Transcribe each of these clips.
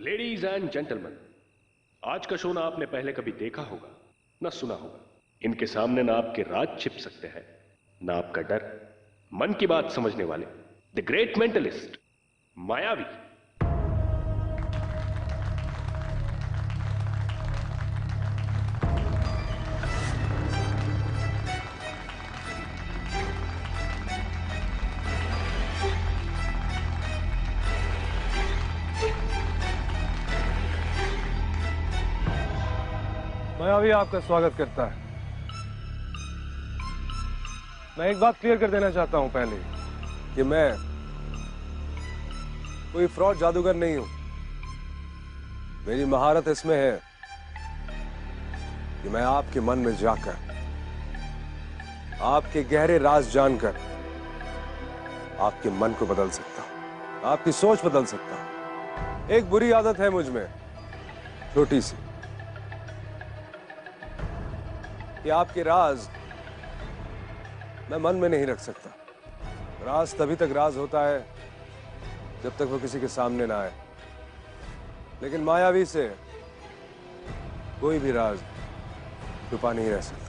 Ladies and gentleman, आज का show ना आपने पहले कभी देखा होगा ना सुना होगा। इनके सामने ना आपके राज छिप सकते हैं, ना आपका डर। मन की बात समझने वाले, द ग्रेट मेंटलिस्ट मायावी। मायावी आपका स्वागत करता है। मैं एक बात क्लियर कर देना चाहता हूं पहले कि मैं कोई फ्रॉड जादूगर नहीं हूं। मेरी महारत इसमें है कि मैं आपके मन में जाकर, आपके गहरे राज जानकर आपके मन को बदल सकता हूं, आपकी सोच बदल सकता हूं। एक बुरी आदत है मुझ में, छोटी सी, कि आपके राज मैं मन में नहीं रख सकता। राज तभी तक राज होता है जब तक वो किसी के सामने ना आए, लेकिन मायावी से कोई भी राज छुपा नहीं रह सकता।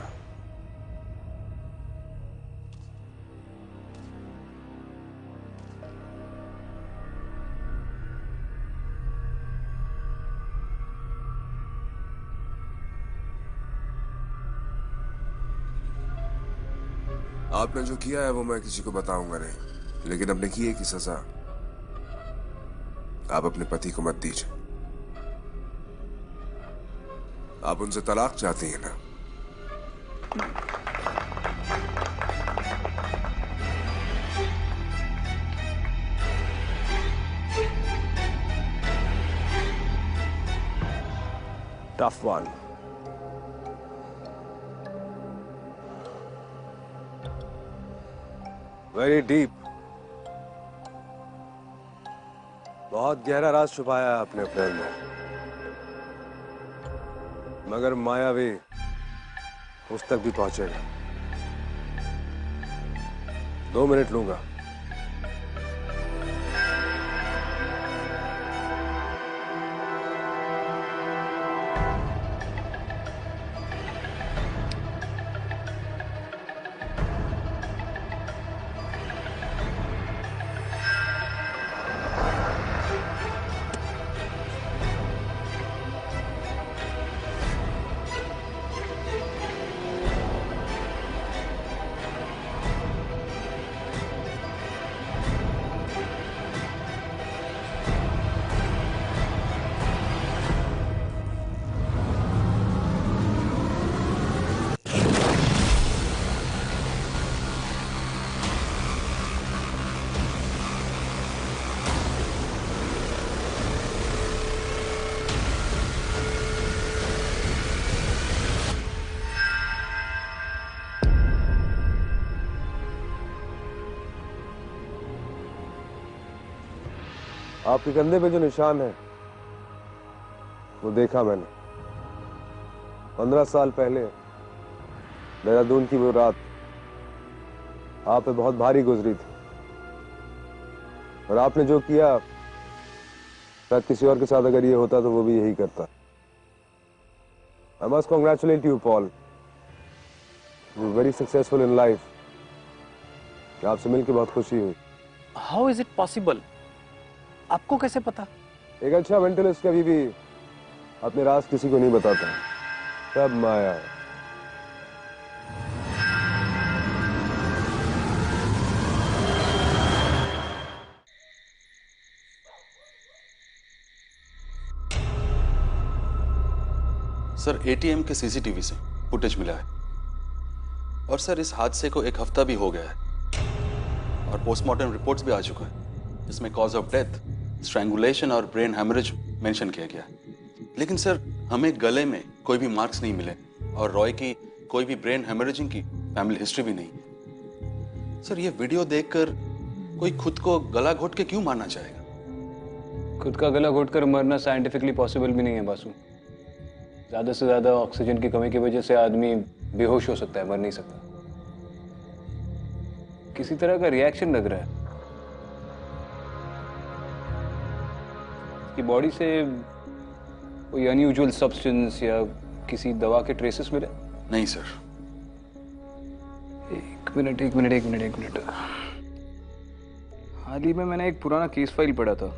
आपने जो किया है वो मैं किसी को बताऊंगा नहीं, लेकिन अपने किए की सजा आप अपने पति को मत दीजिए। आप उनसे तलाक चाहती हैं ना? Tough one. Very deep. बहुत गहरा राज छुपाया है आपने प्रेम में, मगर मायावी उस तक भी पहुंचेगा। 2 मिनट लूंगा। आपके कंधे पे जो निशान है वो देखा मैंने। 15 साल पहले देहरादून की वो रात आप पे बहुत भारी गुजरी थी, और आपने जो किया शायद किसी और के साथ अगर ये होता तो वो भी यही करता। I must congratulate you, Paul. You're very successful in life. आपसे मिलकर बहुत खुशी हुई। How is it possible? आपको कैसे पता? एक अच्छा मेंटलिस्ट कभी भी अपने राज किसी को नहीं बताता, सब माया है। सर, एटीएम के सीसीटीवी से फुटेज मिला है, और सर इस हादसे को 1 हफ्ता भी हो गया है, और पोस्टमार्टम रिपोर्ट्स भी आ चुका है, जिसमें कॉज ऑफ डेथ स्ट्रैंगुलेशन और ब्रेन हेमरेज मेंशन किया गया है। लेकिन सर हमें गले में कोई भी मार्क्स नहीं मिले, और रॉय की कोई भी ब्रेन हेमरेजिंग की फैमिली हिस्ट्री भी नहीं। सर ये वीडियो देखकर कोई खुद को गला घोट के क्यों मारना चाहेगा? खुद का गला घोटकर मरना साइंटिफिकली पॉसिबल भी नहीं है बासु। ज़्यादा से ज़्यादा ऑक्सीजन की कमी की वजह से आदमी बेहोश हो सकता है, मर नहीं सकता। किसी तरह का रिएक्शन लग रहा है। उसकी बॉडी से कोई अनयूजुअल सब्सटेंस या किसी दवा के ट्रेसेस मिले? नहीं सर। एक मिनट। हाल ही में मैंने एक पुराना केस फाइल पढ़ा था।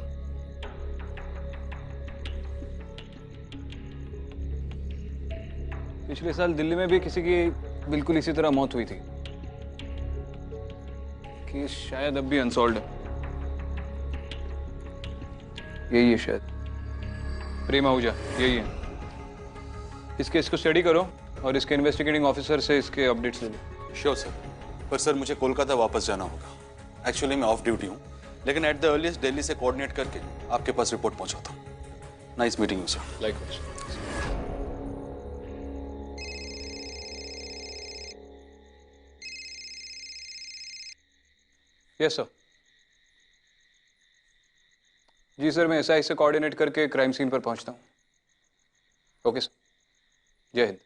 पिछले साल दिल्ली में भी किसी की बिल्कुल इसी तरह मौत हुई थी। केस शायद अब भी अनसॉल्व्ड है। यही है शायद, प्रेम आहूजा, यही है। इस केस को स्टडी करो और इसके इन्वेस्टिगेटिंग ऑफिसर से इसके अपडेट्स ले लो। Sure sir. पर सर मुझे कोलकाता वापस जाना होगा। एक्चुअली मैं ऑफ ड्यूटी हूँ, लेकिन एट द अर्लीस्ट दिल्ली से कोऑर्डिनेट करके आपके पास रिपोर्ट पहुंचाता हूँ। Nice meeting you sir. Likewise. Yes sir. जी सर, मैं एसआई से कोऑर्डिनेट करके क्राइम सीन पर पहुंचता हूँ। ओके सर, जय हिंद।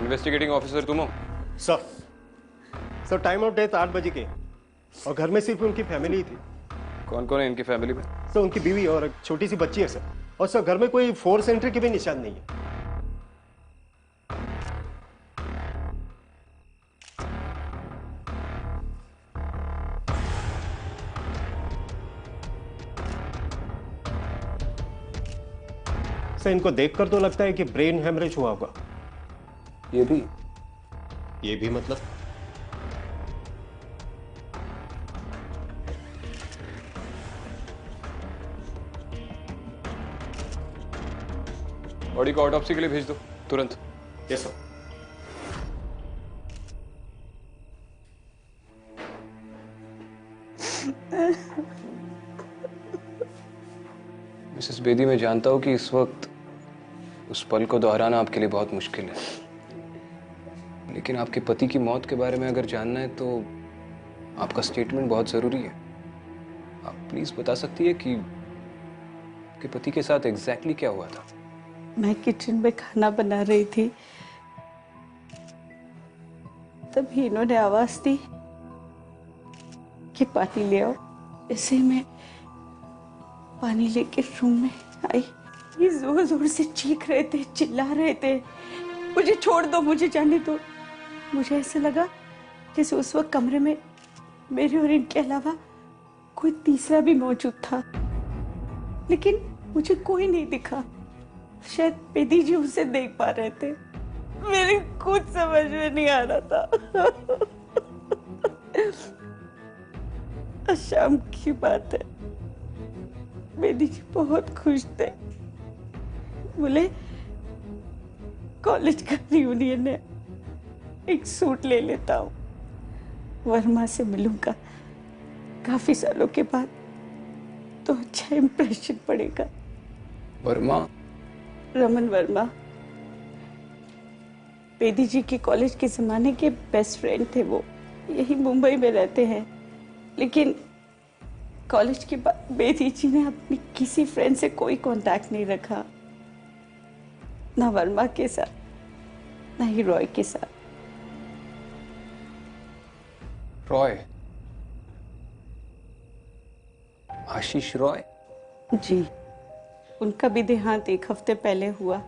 इन्वेस्टिगेटिंग ऑफिसर तुम हो? सर टाइम ऑफ डेथ 8 बजे के और घर में सिर्फ उनकी फैमिली ही थी। कौन कौन है इनकी फैमिली में? सर उनकी बीवी और एक छोटी सी बच्ची है सर। और सर घर में कोई फोर्स एंट्री के भी निशान नहीं है। सर इनको देखकर तो लगता है कि ब्रेन हेमरेज हुआ होगा। ये भी मतलब बॉडी को ऑटोप्सी के लिए भेज दो तुरंत। Yes sir. मिसेस बेदी, मैं जानता हूं कि इस वक्त उस पल को दोहराना आपके लिए बहुत मुश्किल है, लेकिन आपके पति की मौत के बारे में अगर जानना है तो आपका स्टेटमेंट बहुत जरूरी है। आप प्लीज बता सकती है कि आपके पति के साथ एग्जैक्टली क्या हुआ था? मैं किचन में खाना बना रही थी, तभी इन्होंने आवाज दी कि पानी ले आओ। ऐसे ही मैं पानी लेके रूम में आई। ये जोर जोर से चीख रहे थे, चिल्ला रहे थे, मुझे छोड़ दो, मुझे जाने दो। मुझे ऐसा लगा जैसे उस वक्त कमरे में मेरे और इनके अलावा कोई तीसरा भी मौजूद था, लेकिन मुझे कोई नहीं दिखा। शायद बेदी जी उसे देख पा रहे थे। मेरे कुछ समझ में नहीं आ रहा था। शाम की बात है, बेदी जी बहुत खुश थे। बोले कॉलेज का रियूनियन है, एक सूट ले लेता हूँ, वर्मा से मिलूंगा काफी सालों के बाद, तो अच्छा इंप्रेशन पड़ेगा। वर्मा? रमन वर्मा बेदी जी के कॉलेज के जमाने के बेस्ट फ्रेंड थे। वो यही मुंबई में रहते हैं, लेकिन कॉलेज के बाद बेदी जी ने अपनी किसी फ्रेंड से कोई कांटेक्ट नहीं रखा, ना वर्मा के साथ, ना ही रॉय के साथ। रॉय? आशीष रॉय? जी, उनका भी देहांत एक हफ्ते पहले हुआ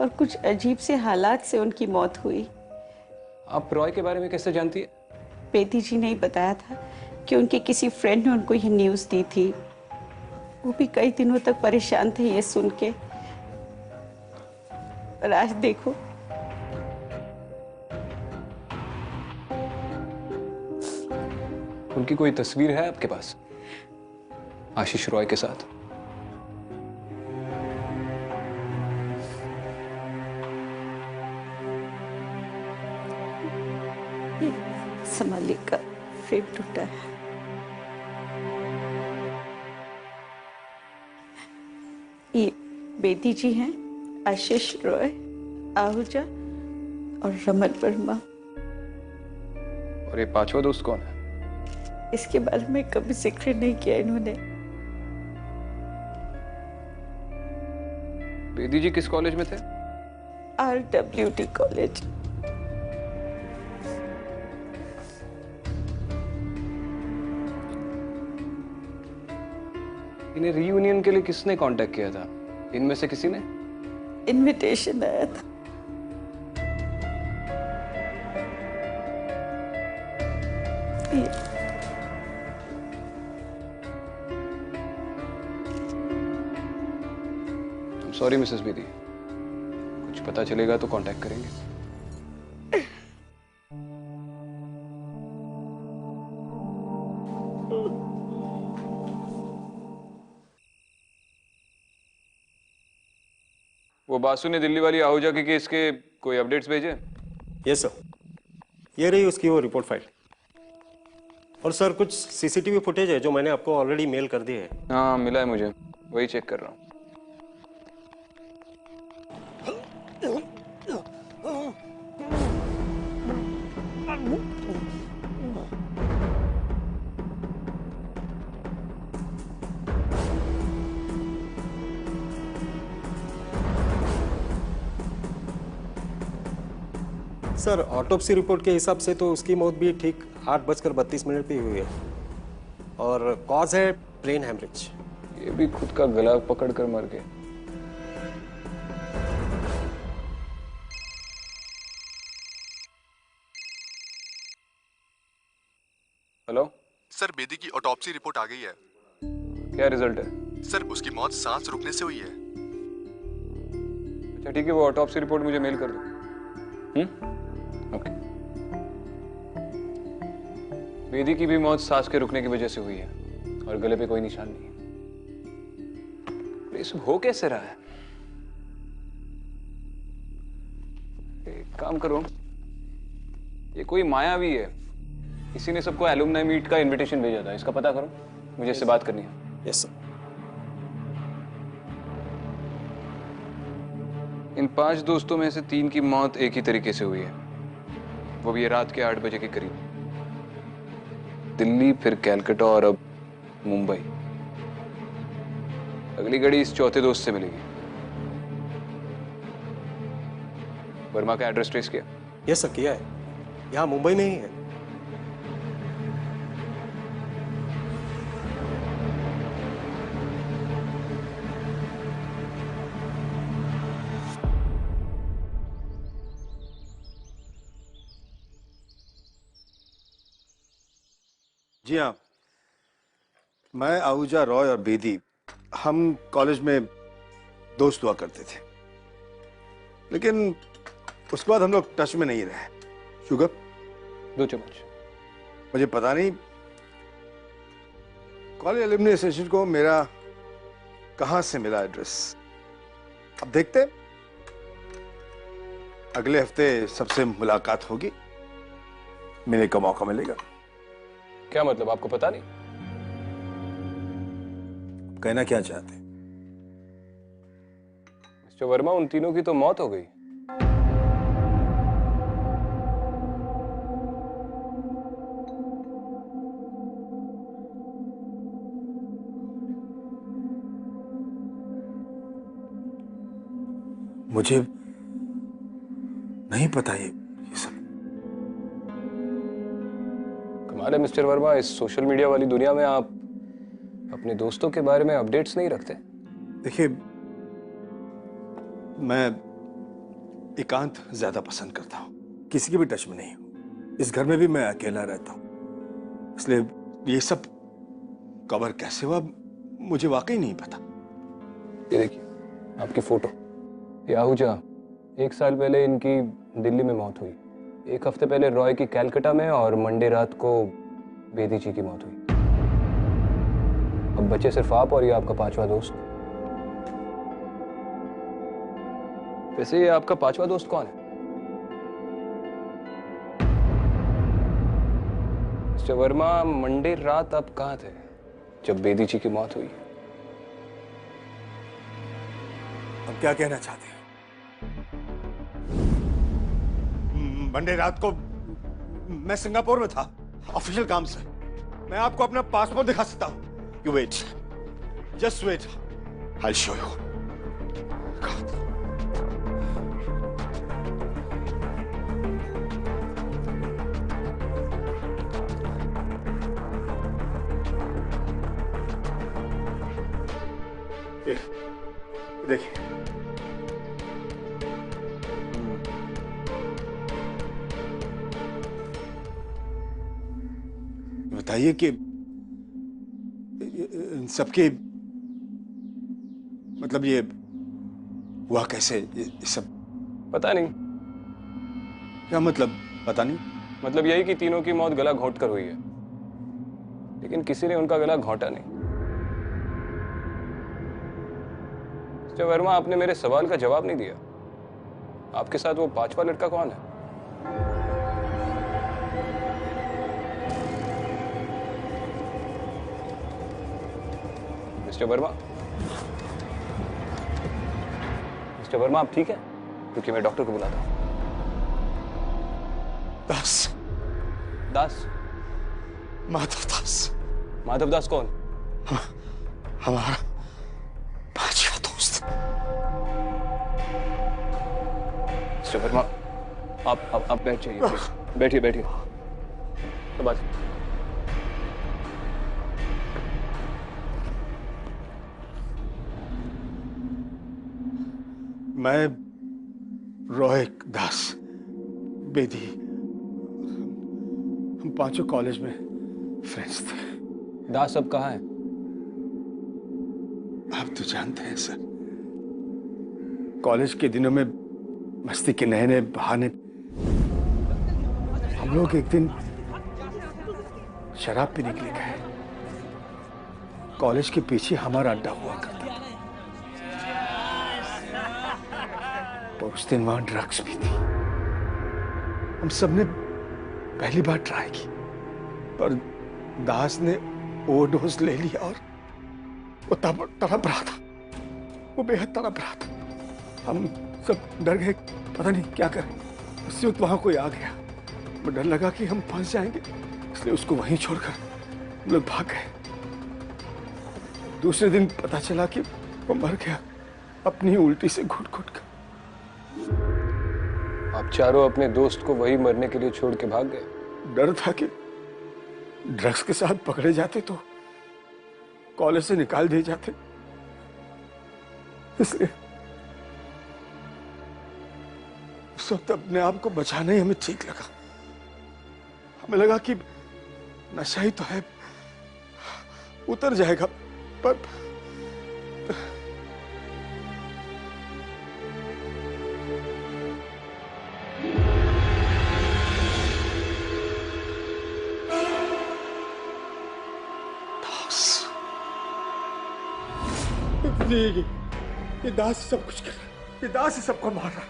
और कुछ अजीब से हालात से उनकी मौत हुई। आप रॉय के बारे में कैसे जानती है? बेदी जी ने ही बताया था कि उनके किसी फ्रेंड ने उनको ये न्यूज़ दी थी। वो भी कई दिनों तक परेशान थे ये सुन के। और आज देखो, उनकी कोई तस्वीर है आपके पास आशीष रॉय के साथ? संभाली का फ्रेम टूटा है। बेटी जी हैं, आशीष रॉय, आहूजा और रमन वर्मा। और ये पांचवा दोस्त कौन है? इसके बारे में कभी जिक्र नहीं किया इन्होंने। बेदी जी किस कॉलेज में थे? RWT college. इन्हें रीयूनियन के लिए किसने कांटेक्ट किया था? इनमें से किसी ने? इनविटेशन आया था। सॉरी मिसेस बेदी, कुछ पता चलेगा तो कांटेक्ट करेंगे। वो बासु ने दिल्ली वाली आहूजा के केस के कोई अपडेट्स भेजे? यस सर, ये रही उसकी वो रिपोर्ट फाइल। और सर कुछ सीसीटीवी फुटेज है जो मैंने आपको ऑलरेडी मेल कर दी है। हाँ मिला है मुझे, वही चेक कर रहा हूँ। सर ऑटोप्सी रिपोर्ट के हिसाब से तो उसकी मौत भी ठीक 8:32 पे हुई है और कॉज है ब्रेन हेमरेज। ये भी खुद का गला पकड़ कर मर गए। हेलो सर, बेदी की ऑटोप्सी रिपोर्ट आ गई है। क्या रिजल्ट है? सर उसकी मौत सांस रुकने से हुई है। अच्छा ठीक है, वो ऑटोप्सी रिपोर्ट मुझे मेल कर दो। ओके। बेदी की भी मौत सांस के रुकने की वजह से हुई है और गले पे कोई निशान नहीं है। ये सब हो कैसे रहा है? एक काम करो, ये कोई मायावी है, किसी ने सबको एलुमनाई मीट का इनविटेशन भेजा था, इसका पता करो, मुझे इससे बात करनी है। Yes sir. इन 5 दोस्तों में से 3 की मौत एक ही तरीके से हुई है, वो भी ये रात के 8 बजे के करीब। दिल्ली, फिर कैलकाटा और अब मुंबई। अगली घड़ी इस चौथे दोस्त से मिलेगी। वर्मा का एड्रेस ट्रेस किया? यस सर, किया है, यहाँ मुंबई में ही है। जी हाँ, मैं आहूजा, रॉय और बेदी हम कॉलेज में दोस्त हुआ करते थे, लेकिन उसके बाद हम लोग टच में नहीं रहे। शुगर 2 चम्मच। मुझे पता नहीं कॉलेज एलुमनी एसोसिएशन को मेरा कहां से मिला एड्रेस। अब देखते, अगले हफ्ते सबसे मुलाकात होगी, मिलने का मौका मिलेगा। क्या मतलब, आपको पता नहीं? कहना क्या चाहते? मिस्टर वर्मा, उन तीनों की तो मौत हो गई। मुझे नहीं पता ये सब। कमाल है मिस्टर वर्मा, इस सोशल मीडिया वाली दुनिया में आप अपने दोस्तों के बारे में अपडेट्स नहीं रखते। देखिए, मैं एकांत ज्यादा पसंद करता हूं, किसी के भी टच में नहीं हूं। इस घर में भी मैं अकेला रहता हूं, इसलिए ये सब कवर कैसे हुआ मुझे वाकई नहीं पता। ये देखिए आपकी फोटो। ये आहूजा, 1 साल पहले इनकी दिल्ली में मौत हुई, 1 हफ्ते पहले रॉय की कैलकाटा में, और मंडे रात को बेदी जी की मौत हुई। अब बचे सिर्फ आप और ये आपका 5वां दोस्त। वैसे ये आपका 5वां दोस्त कौन है? मिस्टर वर्मा, मंडे रात आप कहाँ थे जब बेदी जी की मौत हुई? क्या कहना चाहते हैं? मंडे रात को मैं सिंगापुर में था ऑफिशियल काम से। मैं आपको अपना पासपोर्ट दिखा सकता हूं। You wait, just wait, I show you. देखिए, बताइए कि इन सबके मतलब ये हुआ कैसे? ये सब पता नहीं। क्या मतलब पता नहीं? मतलब यही कि तीनों की मौत गला घोंट कर हुई है, लेकिन किसी ने उनका गला घोंटा नहीं। मिस्टर वर्मा, आपने मेरे सवाल का जवाब नहीं दिया। आपके साथ वो पांचवा लड़का कौन है? मिस्टर वर्मा, मिस्टर वर्मा, आप ठीक है? क्योंकि मैं डॉक्टर को बुलाता हूं। दास। दास? माधव दास। माधव दास कौन? हमारा पांचवा दोस्त। मिस्टर वर्मा, आप बैठ जाइए, प्लीज। बैठिए बैठिए। तो बात मैं रॉय दास बेदी, हम पांचों कॉलेज में फ्रेंड्स थे। दास अब कहाँ है? आप तो जानते हैं सर, कॉलेज के दिनों में मस्ती के नए नए बहाने हम लोग एक दिन शराब पीने के लिए गए। कॉलेज के पीछे हमारा अड्डा हुआ करता था और उस दिन वहां ड्रग्स भी थी। हम सबने पहली बार ट्राई की, पर दास ने ओवरडोज ले लिया और वो तड़प रहा था। वो बेहद तड़प रहा था। हम सब डर गए, पता नहीं क्या करें। उसी वक्त वहां कोई आ गया। मुझे डर लगा कि हम फंस जाएंगे, इसलिए उसको वहीं छोड़कर हम लोग भाग गए। दूसरे दिन पता चला कि वो मर गया अपनी उल्टी से घुट घुट कर। आप चारों अपने दोस्त को वही मरने के लिए छोड़ के भाग गए? डर था कि ड्रग्स के साथ पकड़े जाते तो कॉलेज से निकाल दिए जाते, इसलिए उस वक्त अपने आप को बचाना ही हमें ठीक लगा। हमें लगा कि नशा ही तो है, उतर जाएगा, पर ये दास सब कुछ कर रहा है। ये दास ही सबको मार रहा है।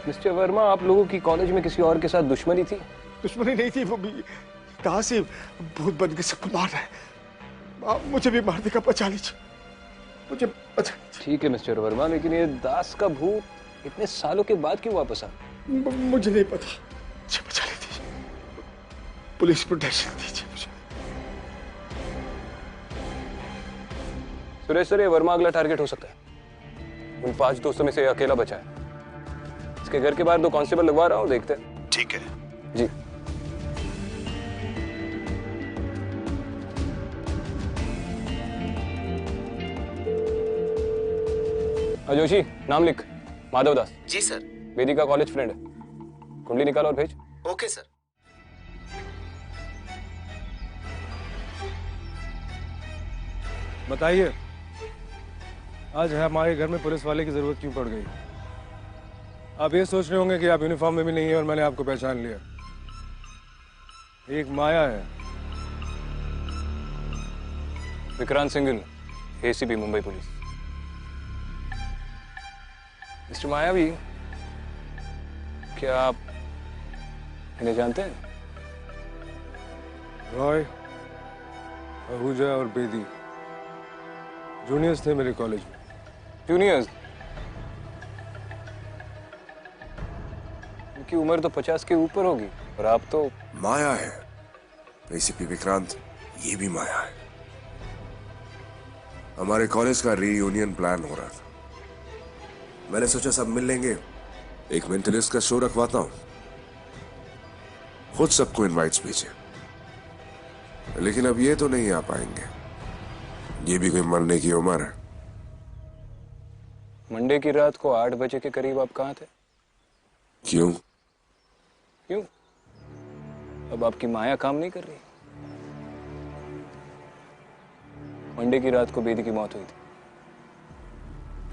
मिस्टर वर्मा, आप लोगों की कॉलेज में किसी और के साथ दुश्मनी थी? दुश्मनी नहीं थी, वो भी दास ही भूत बन के सबको मार रहा है। आप मुझे भी मार देगा, बचा लीजिए मुझे, बचा लीजिए। ठीक है मिस्टर वर्मा, लेकिन ये दास का भूत इतने सालों के बाद क्यों वापस आ? मुझे नहीं पता, मुझे बचा लीजिए, पुलिस प्रोटेक्शन दीजिए मुझे। सुरेश सर, ये वर्मा अगला टारगेट हो सकता है। उन 5 दोस्तों में से अकेला बचा है। इसके घर के बाहर 2 कांस्टेबल लगवा रहा हूँ, देखते हैं। ठीक है जी। जोशी, नाम लिख। माधव दास। जी सर। बेदी का कॉलेज फ्रेंड है। कुंडली निकाल और भेज। Okay sir. बताइए, आज हमारे घर में पुलिस वाले की जरूरत क्यों पड़ गई? आप ये सोच रहे होंगे कि आप यूनिफॉर्म में भी नहीं है और मैंने आपको पहचान लिया। एक माया है। Vikrant Singhal, ACP Mumbai police. Mister मायावी, क्या आप इन्हें जानते हैं? रॉय, आहूजा और बेदी, जूनियर्स थे मेरे कॉलेज में। जूनियर्स? उनकी उम्र तो 50 के ऊपर होगी और आप तो। माया है एसीपी विक्रांत, ये भी माया है। हमारे कॉलेज का रीयूनियन प्लान हो रहा था। मैंने सोचा सब मिल लेंगे, एक मेंटलिस्ट का शो रखवाता हूं, खुद सबको इनवाइट्स भेजे। लेकिन अब ये तो नहीं आ पाएंगे, ये भी कोई मरने की उम्र है। मंडे की रात को 8 बजे के करीब आप कहाँ थे? क्यों? क्यों? अब आपकी माया काम नहीं कर रही? मंडे की रात को बेदी की मौत हुई थी।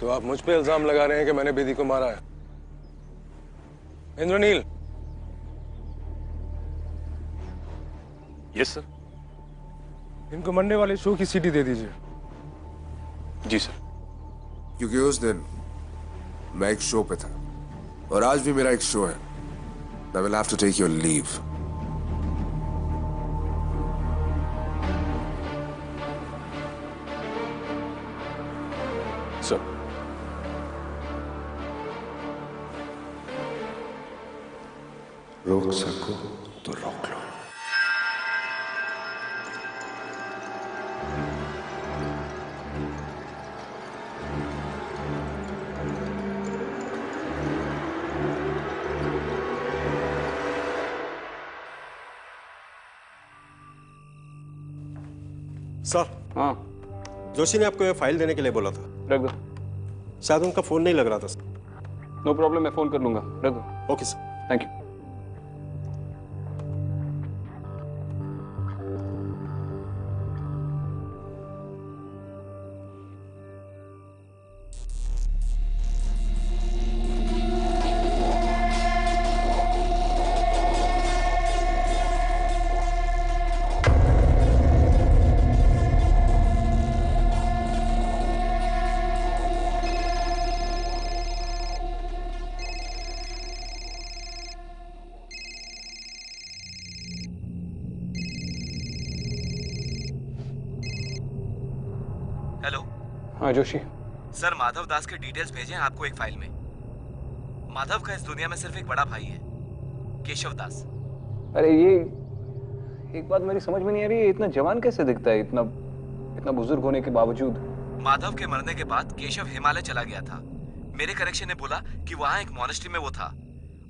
तो आप मुझ पे इल्जाम लगा रहे हैं कि मैंने बेदी को मारा है? इंद्रनील। Yes sir. इनको मंडे वाले शो की सीडी दे दीजिए। जी सर। क्योंकि उस दिन मैं एक शो पे था और आज भी मेरा एक शो है। I will have to take your leave. Sir. रोक सको तो रोक लो। सर। हाँ। जोशी ने आपको ये फाइल देने के लिए बोला था। रख दो। शायद उनका फोन नहीं लग रहा था सर। नो प्रॉब्लम, मैं फोन कर लूंगा। रख दो। Okay sir. Thank you. Hello. हाँ जोशी। सर माधव दास के डिटेल्स भेजे हैं आपको एक फाइल में। माधव का इस दुनिया में सिर्फ एक बड़ा भाई है, केशव दास। अरे ये एक बात मेरी समझ में नहीं आ रही है, इतना जवान कैसे दिखता है इतना बुजुर्ग होने के बावजूद? माधव के मरने के बाद केशव हिमालय चला गया था। मेरे कनेक्शन ने बोला कि वहाँ एक मॉनेस्ट्री में वो था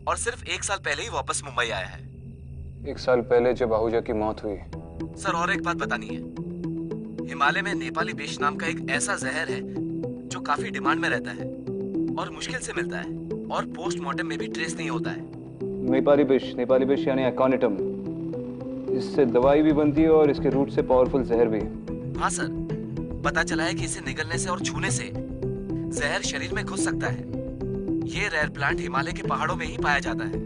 और सिर्फ 1 साल पहले ही वापस मुंबई आया है। 1 साल पहले जब आहूजा की मौत हुई। सर और एक बात बतानी है। हिमालय में नेपाली विष नाम का एक ऐसा जहर है जो काफी डिमांड में रहता है और मुश्किल से मिलता है और पोस्टमार्टम में भी ट्रेस नहीं होता है। नेपाली विष यानी अकॉनिटम। इससे दवाई भी बनती है और इसके रूट से पावरफुल जहर भी। हाँ सर, पता चला है कि इसे निगलने से और छूने से जहर शरीर में घुस सकता है। ये रेयर प्लांट हिमालय के पहाड़ों में ही पाया जाता है।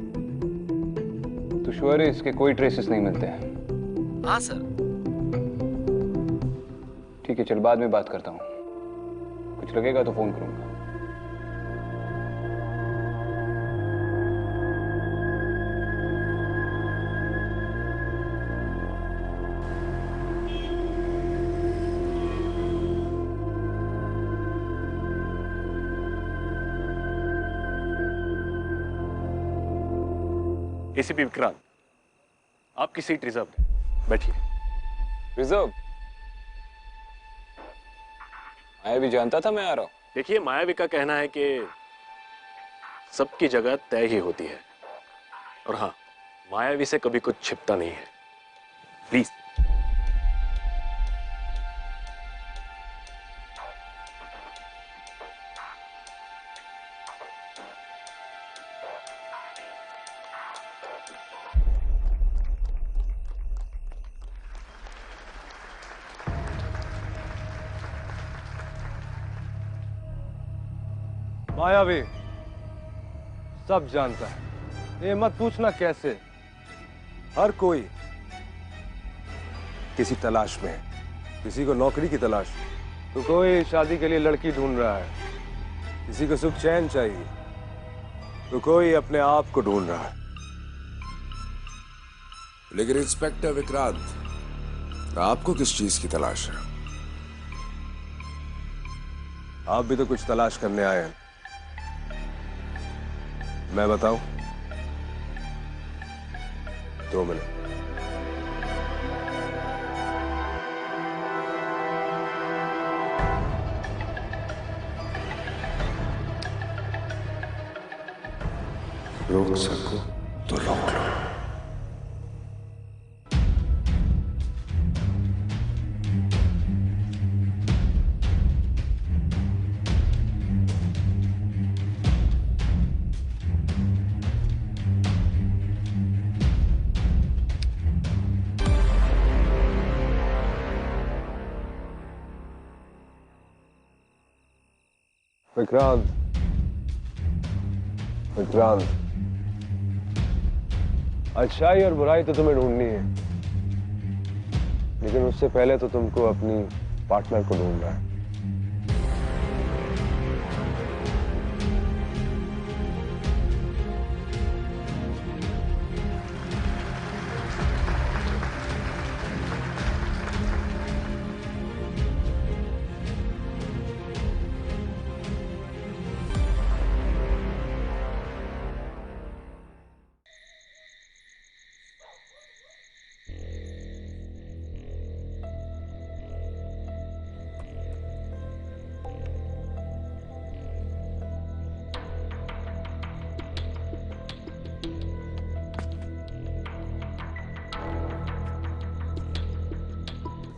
तो श्योर है इसके कोई ट्रेसेस नहीं मिलते हैं? हाँ सर। ठीक है, चल बाद में बात करता हूँ। कुछ लगेगा तो फोन करूंगा। एसीपी विक्रांत, आपकी सीट रिजर्व है, बैठिए। रिजर्व? मायावी जानता था मैं आ रहा हूं। देखिए, मायावी का कहना है कि सबकी जगह तय ही होती है और हाँ, मायावी से कभी कुछ छिपता नहीं है। प्लीज। मायावी सब जानता है, ये मत पूछना कैसे। हर कोई किसी तलाश में है, किसी को नौकरी की तलाश, तो कोई शादी के लिए लड़की ढूंढ रहा है, किसी को सुख चैन चाहिए, तो कोई अपने आप को ढूंढ रहा है। लेकिन इंस्पेक्टर विक्रांत, आपको किस चीज की तलाश है? आप भी तो कुछ तलाश करने आए हैं। मैं बताऊं? 2 मिनट। रोक सको तो रोक लो। विक्रांत, विक्रांत, अच्छाई और बुराई तो तुम्हें ढूंढनी है, लेकिन उससे पहले तो तुमको अपनी पार्टनर को ढूंढना है।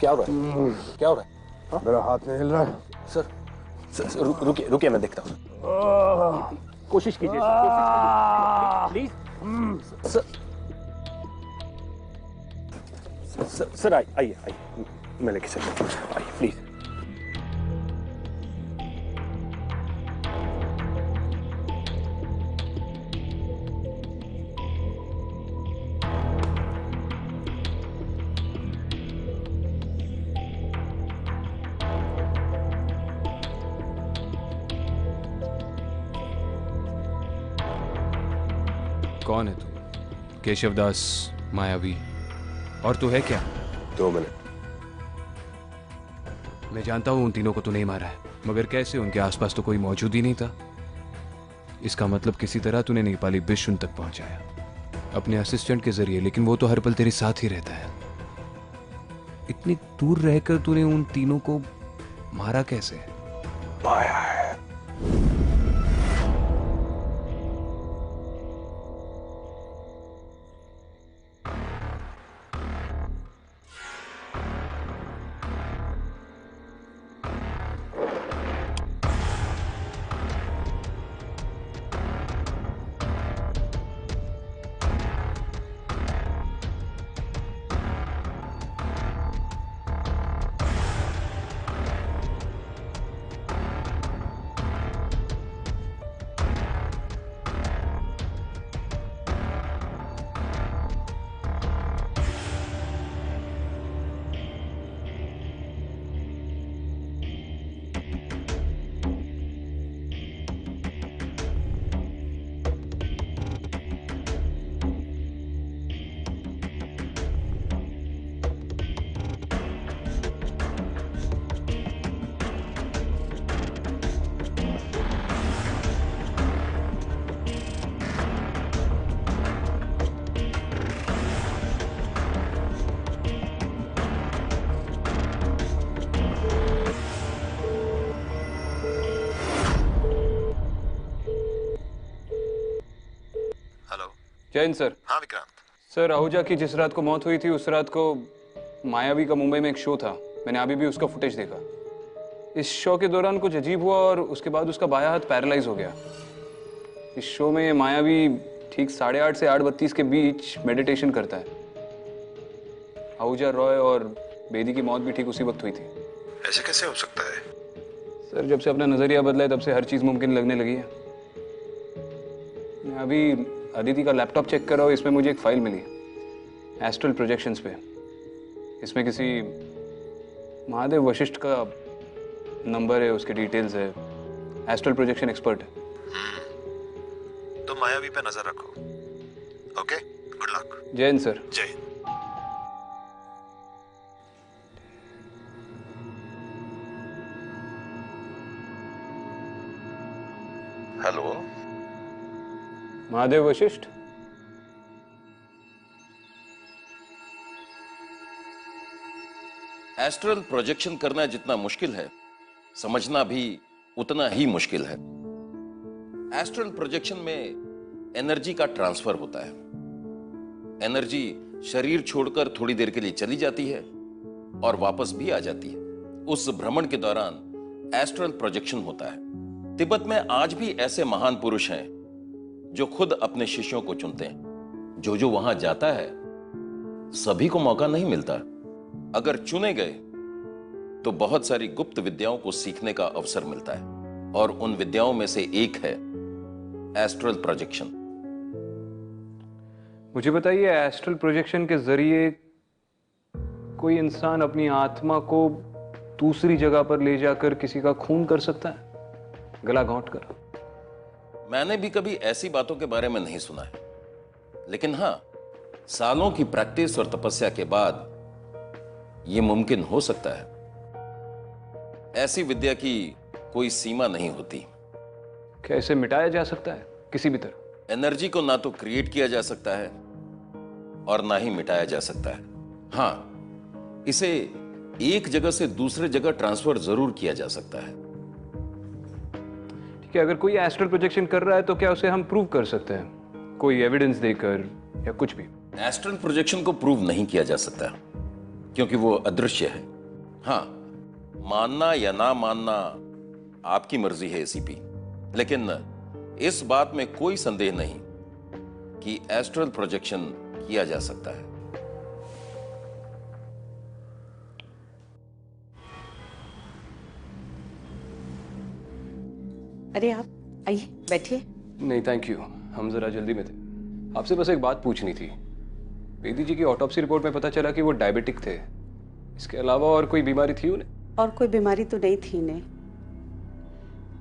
क्या हो रहा है? क्या हो रहा है? मेरा हाथ नहीं हिल रहा है। सर रुकिए रुकिए, मैं देखता हूँ। कोशिश कीजिए प्लीज। सर आइए आइए, मैं लेके चलता हूँ, आइए प्लीज। कौन है तू? केशव दास, मायावी, और तू है क्या? 2 मिनट। मैं जानता हूं उन तीनों को तू नहीं मारा है, मगर कैसे? उनके आसपास तो कोई मौजूद ही नहीं था। इसका मतलब किसी तरह तूने नेपाली बिश उन तक पहुंचाया अपने असिस्टेंट के जरिए, लेकिन वो तो हर पल तेरे साथ ही रहता है। इतनी दूर रहकर तूने उन तीनों को मारा कैसे? माया है। जैन सर। हाँ विक्रांत। सर, आहूजा की जिस रात को मौत हुई थी उस रात को मायावी का मुंबई में एक शो था। मैंने अभी भी उसका फुटेज देखा। इस शो के दौरान कुछ अजीब हुआ और उसके बाद उसका बायां हाथ पैरालाइज हो गया। इस शो में मायावी ठीक 8:30 से 8:32 के बीच मेडिटेशन करता है। आहूजा रॉय और बेदी की मौत भी ठीक उसी वक्त हुई थी। ऐसे कैसे हो सकता है? सर, जब से अपना नजरिया बदला है तब से हर चीज मुमकिन लगने लगी है। मैं अभी अदिति का लैपटॉप चेक कर रहा हूँ, इसमें मुझे एक फाइल मिली एस्ट्रल प्रोजेक्शंस पे। इसमें किसी महादेव वशिष्ठ का नंबर है, उसके डिटेल्स है। एस्ट्रल प्रोजेक्शन एक्सपर्ट है। तो मायावी पे नजर रखो। Okay, good luck. जय हिंद सर। जय Hind. Hello, Mahadev Vashishtha. Astral projection करना जितना मुश्किल है, समझना भी उतना ही मुश्किल है। एस्ट्रल प्रोजेक्शन में एनर्जी का ट्रांसफर होता है। एनर्जी शरीर छोड़कर थोड़ी देर के लिए चली जाती है और वापस भी आ जाती है। उस भ्रमण के दौरान एस्ट्रल प्रोजेक्शन होता है। तिब्बत में आज भी ऐसे महान पुरुष हैं जो खुद अपने शिष्यों को चुनते हैं। जो वहां जाता है, सभी को मौका नहीं मिलता। अगर चुने गए तो बहुत सारी गुप्त विद्याओं को सीखने का अवसर मिलता है, और उन विद्याओं में से एक है एस्ट्रल प्रोजेक्शन। मुझे बताइए, एस्ट्रल प्रोजेक्शन के जरिए कोई इंसान अपनी आत्मा को दूसरी जगह पर ले जाकर किसी का खून कर सकता है, गला घोंट कर? मैंने भी कभी ऐसी बातों के बारे में नहीं सुना है, लेकिन हां, सालों की प्रैक्टिस और तपस्या के बाद यह मुमकिन हो सकता है। ऐसी विद्या की कोई सीमा नहीं होती। क्या इसे मिटाया जा सकता है किसी भी तरह? एनर्जी को ना तो क्रिएट किया जा सकता है और ना ही मिटाया जा सकता है। हां, इसे एक जगह से दूसरे जगह ट्रांसफर जरूर किया जा सकता है। ठीक है, अगर कोई एस्ट्रल प्रोजेक्शन कर रहा है तो क्या उसे हम प्रूव कर सकते हैं, कोई एविडेंस देकर या कुछ भी? एस्ट्रल प्रोजेक्शन को प्रूव नहीं किया जा सकता क्योंकि वो अदृश्य है। हां, मानना या ना मानना आपकी मर्जी है एसीपी, लेकिन इस बात में कोई संदेह नहीं कि एस्ट्रल प्रोजेक्शन किया जा सकता है। अरे आप आइए, बैठिए। नहीं थैंक यू, हम जरा जल्दी में थे। आपसे बस एक बात पूछनी थी। बेदी जी की ऑटोप्सी रिपोर्ट में पता चला कि वो डायबिटिक थे। इसके अलावा और कोई बीमारी थी उन्हें? और कोई बीमारी तो नहीं थी इन्हें,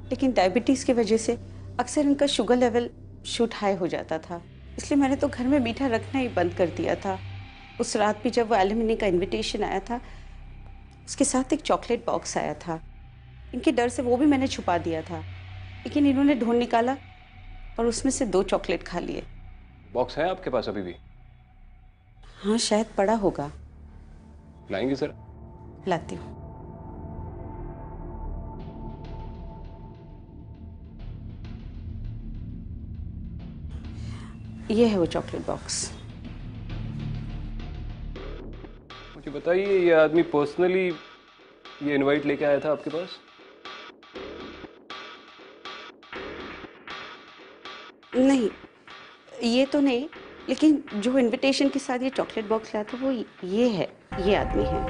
लेकिन डायबिटीज की वजह से अक्सर इनका शुगर लेवल शूट हाई हो जाता था, इसलिए मैंने तो घर में मीठा रखना ही बंद कर दिया था। उस रात भी जब वो एलुमिनी का इनविटेशन आया था, उसके साथ एक चॉकलेट बॉक्स आया था। इनके डर से वो भी मैंने छुपा दिया था, लेकिन इन्होंने ढूंढ निकाला और उसमें से 2 चॉकलेट खा लिए। बॉक्स है आपके पास अभी भी? हाँ, शायद पड़ा होगा। लाएंगे सर? लाती हूँ। ये है वो चॉकलेट बॉक्स। मुझे बताइए, ये आदमी पर्सनली ये इनवाइट लेके आया था आपके पास? नहीं, ये तो नहीं, लेकिन जो इनविटेशन के साथ ये चॉकलेट बॉक्स लाया था वो ये है, ये आदमी है।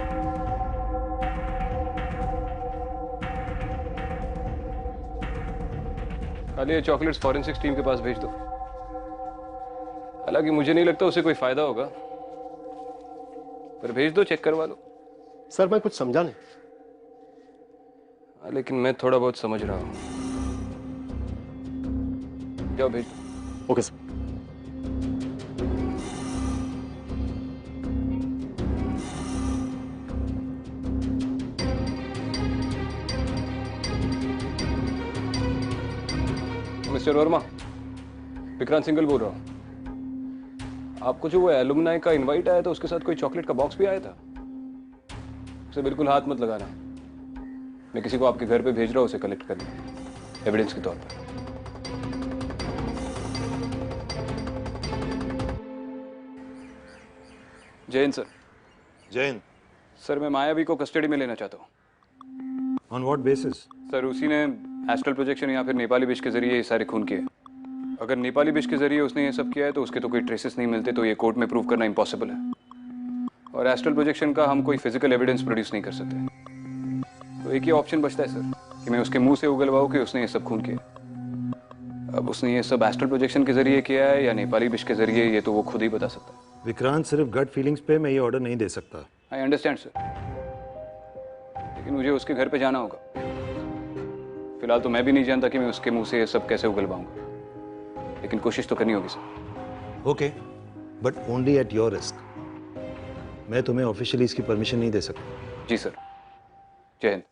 खाली ये चॉकलेट्स फॉरेंसिक्स टीम के पास भेज दो। हालांकि मुझे नहीं लगता उसे कोई फायदा होगा, पर भेज दो, चेक करवा लो। सर मैं कुछ समझा नहीं। लेकिन मैं थोड़ा बहुत समझ रहा हूँ। जाओ भेज दो। Okay sir. Mister Verma, Vikrant single बोल रहा हूँ। आपको जो वो एलुमनाई का इनवाइट आया था, उसके साथ कोई चॉकलेट का बॉक्स भी आया था? उसे बिल्कुल हाथ मत लगाना। मैं किसी को आपके घर पे भेज रहा हूँ उसे कलेक्ट करने, एविडेंस के तौर पर। जैन सर। जैन सर, मैं मायावी को कस्टडी में लेना चाहता हूँ। On what basis? सर, उसी ने एस्ट्रल प्रोजेक्शन या फिर नेपाली विश के जरिए ये सारे खून किए। अगर नेपाली विश के जरिए उसने ये सब किया है तो उसके तो कोई ट्रेसेस नहीं मिलते, तो ये कोर्ट में प्रूव करना इम्पॉसिबल है। और एस्ट्रल प्रोजेक्शन का हम कोई फिजिकल एविडेंस प्रोड्यूस नहीं कर सकते। तो एक ही ऑप्शन बचता है सर, कि मैं उसके मुंह से उगलवाऊं कि उसने ये सब खून किया। अब उसने ये सब एस्ट्रल प्रोजेक्शन के जरिए किया है या नेपाली विश के जरिए, ये तो वो खुद ही बता सकता है। विक्रांत, सिर्फ गट फीलिंग्स पे मैं ये ऑर्डर नहीं दे सकता। आई अंडरस्टैंड सर, लेकिन मुझे उसके घर पे जाना होगा। फिलहाल तो मैं भी नहीं जानता कि मैं उसके मुंह से ये सब कैसे उगलवाऊंगा, लेकिन कोशिश तो करनी होगी sir. Okay, but only at your risk. मैं तुम्हें ऑफिशियली इसकी परमिशन नहीं दे सकता। जी सर। जय हिंद।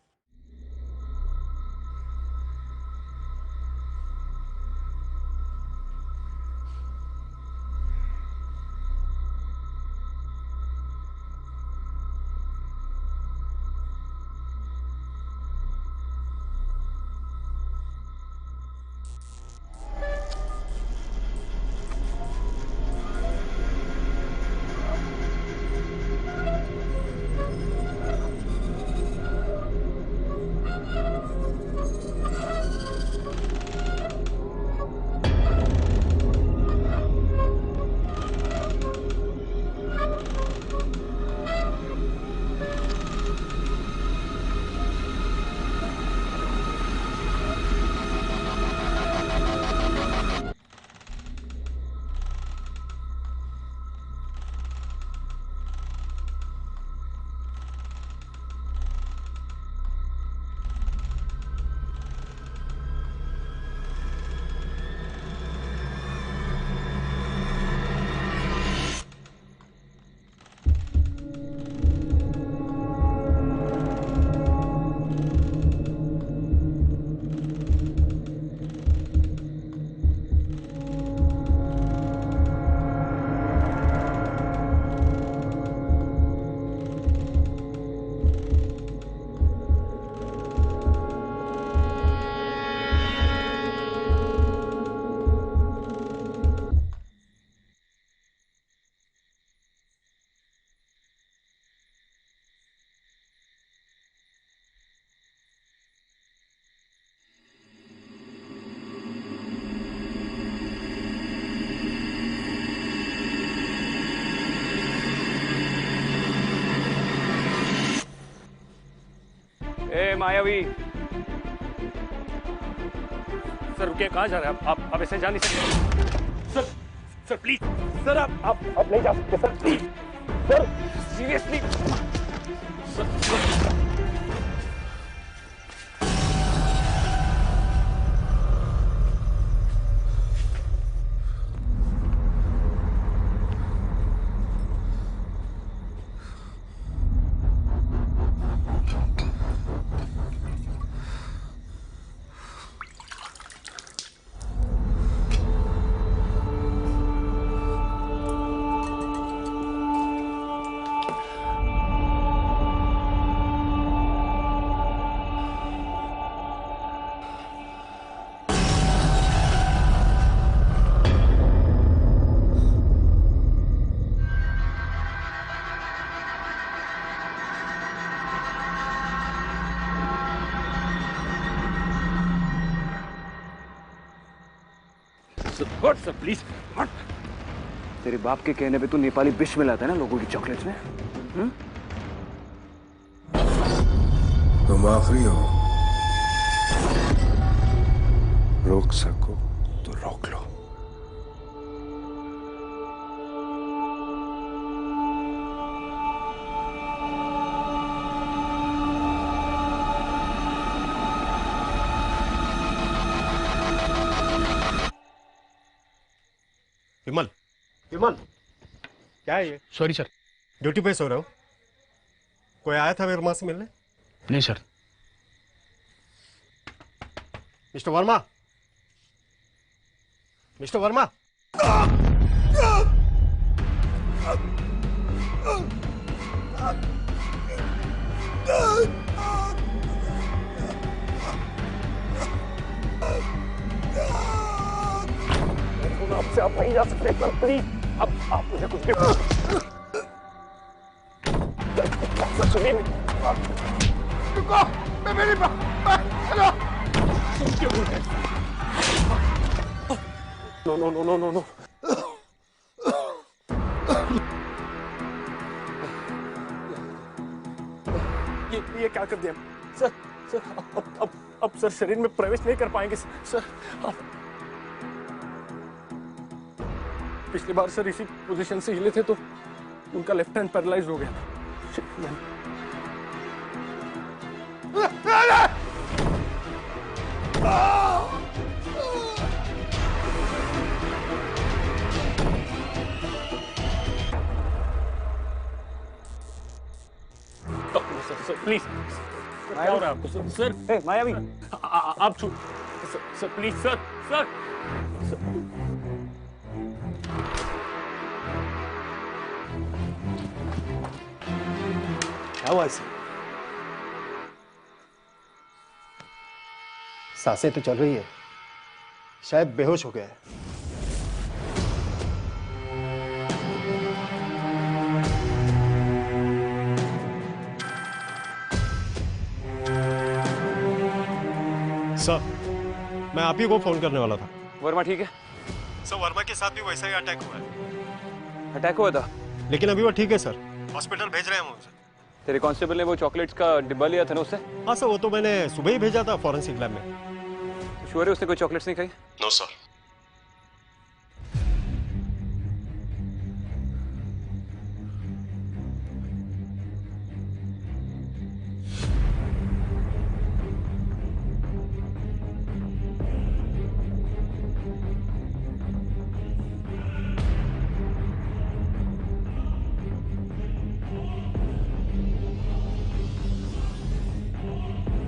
ए मायावी, सर रुकिए, कहाँ जा रहे हैं आप ऐसे जा नहीं सकते सर। सर प्लीज सर, आप नहीं जा सकते sir, please sir, seriously sir. Sir please. तेरे बाप के कहने पे तू नेपाली विष मिलाता है ना लोगों की चॉकलेट्स में? तुम आखिरी हो, रोक सको तो रोक लो। विमल, विमल, क्या है ये? Sorry sir. ड्यूटी पे सो रहे हो? कोई आया था मेरे माँ से मिलने? नहीं sir. Mister Verma, mister Verma. आपसे आप नहीं जा सकते सर, प्लीज आप मुझे कुछ भी सर सुनिए। रुको, मैं मेरी हेलो, क्यों no no no no no no. ये क्या कर दिया सर? सर अब सर शरीर में प्रवेश नहीं कर पाएंगे सर। आप पिछली बार सर इसी पोजीशन से हिले थे तो उनका लेफ्ट हैंड पैरालाइज हो गया। सर प्लीज, क्या हो रहा है आपको सर? मायावी, आप सर प्लीज सर, सर क्या हुआ इसे? सांसें तो चल रही है, शायद बेहोश हो गया है। सर, मैं आप ही को फोन करने वाला था। वर्मा ठीक है? सर, वर्मा के साथ भी वैसा ही अटैक हुआ है। अटैक हुआ था? लेकिन अभी वो ठीक है सर, हॉस्पिटल भेज रहे हैं हम उसे। तेरे कांस्टेबल ने वो चॉकलेट्स का डिब्बा लिया था ना उससे? हाँ सर, वो तो मैंने सुबह ही भेजा था फॉरेंसिक लैब में। श्योर है उसने कोई चॉकलेट्स नहीं खाई? No sir.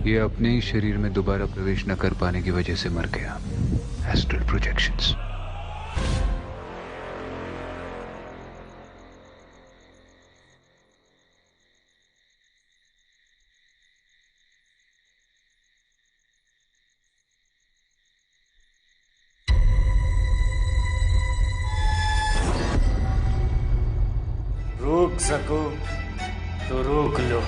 ये अपने ही शरीर में दोबारा प्रवेश न कर पाने की वजह से मर गया। Astral projections. रोक सको तो रोक लो।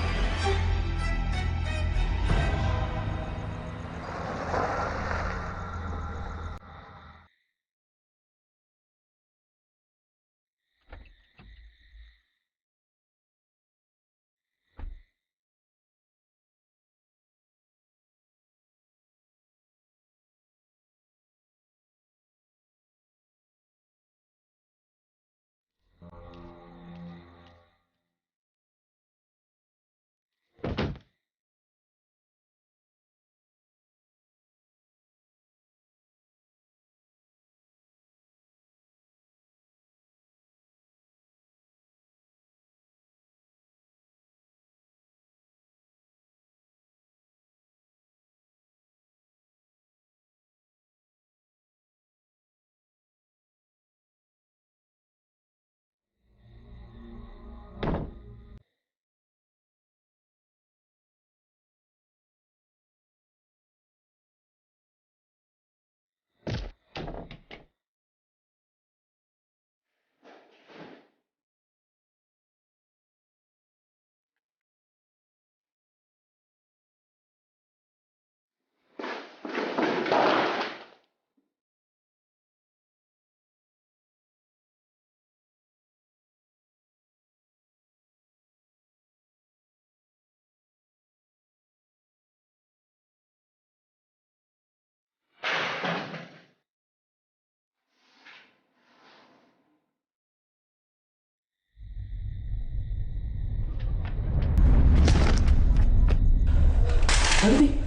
छेड़ दी।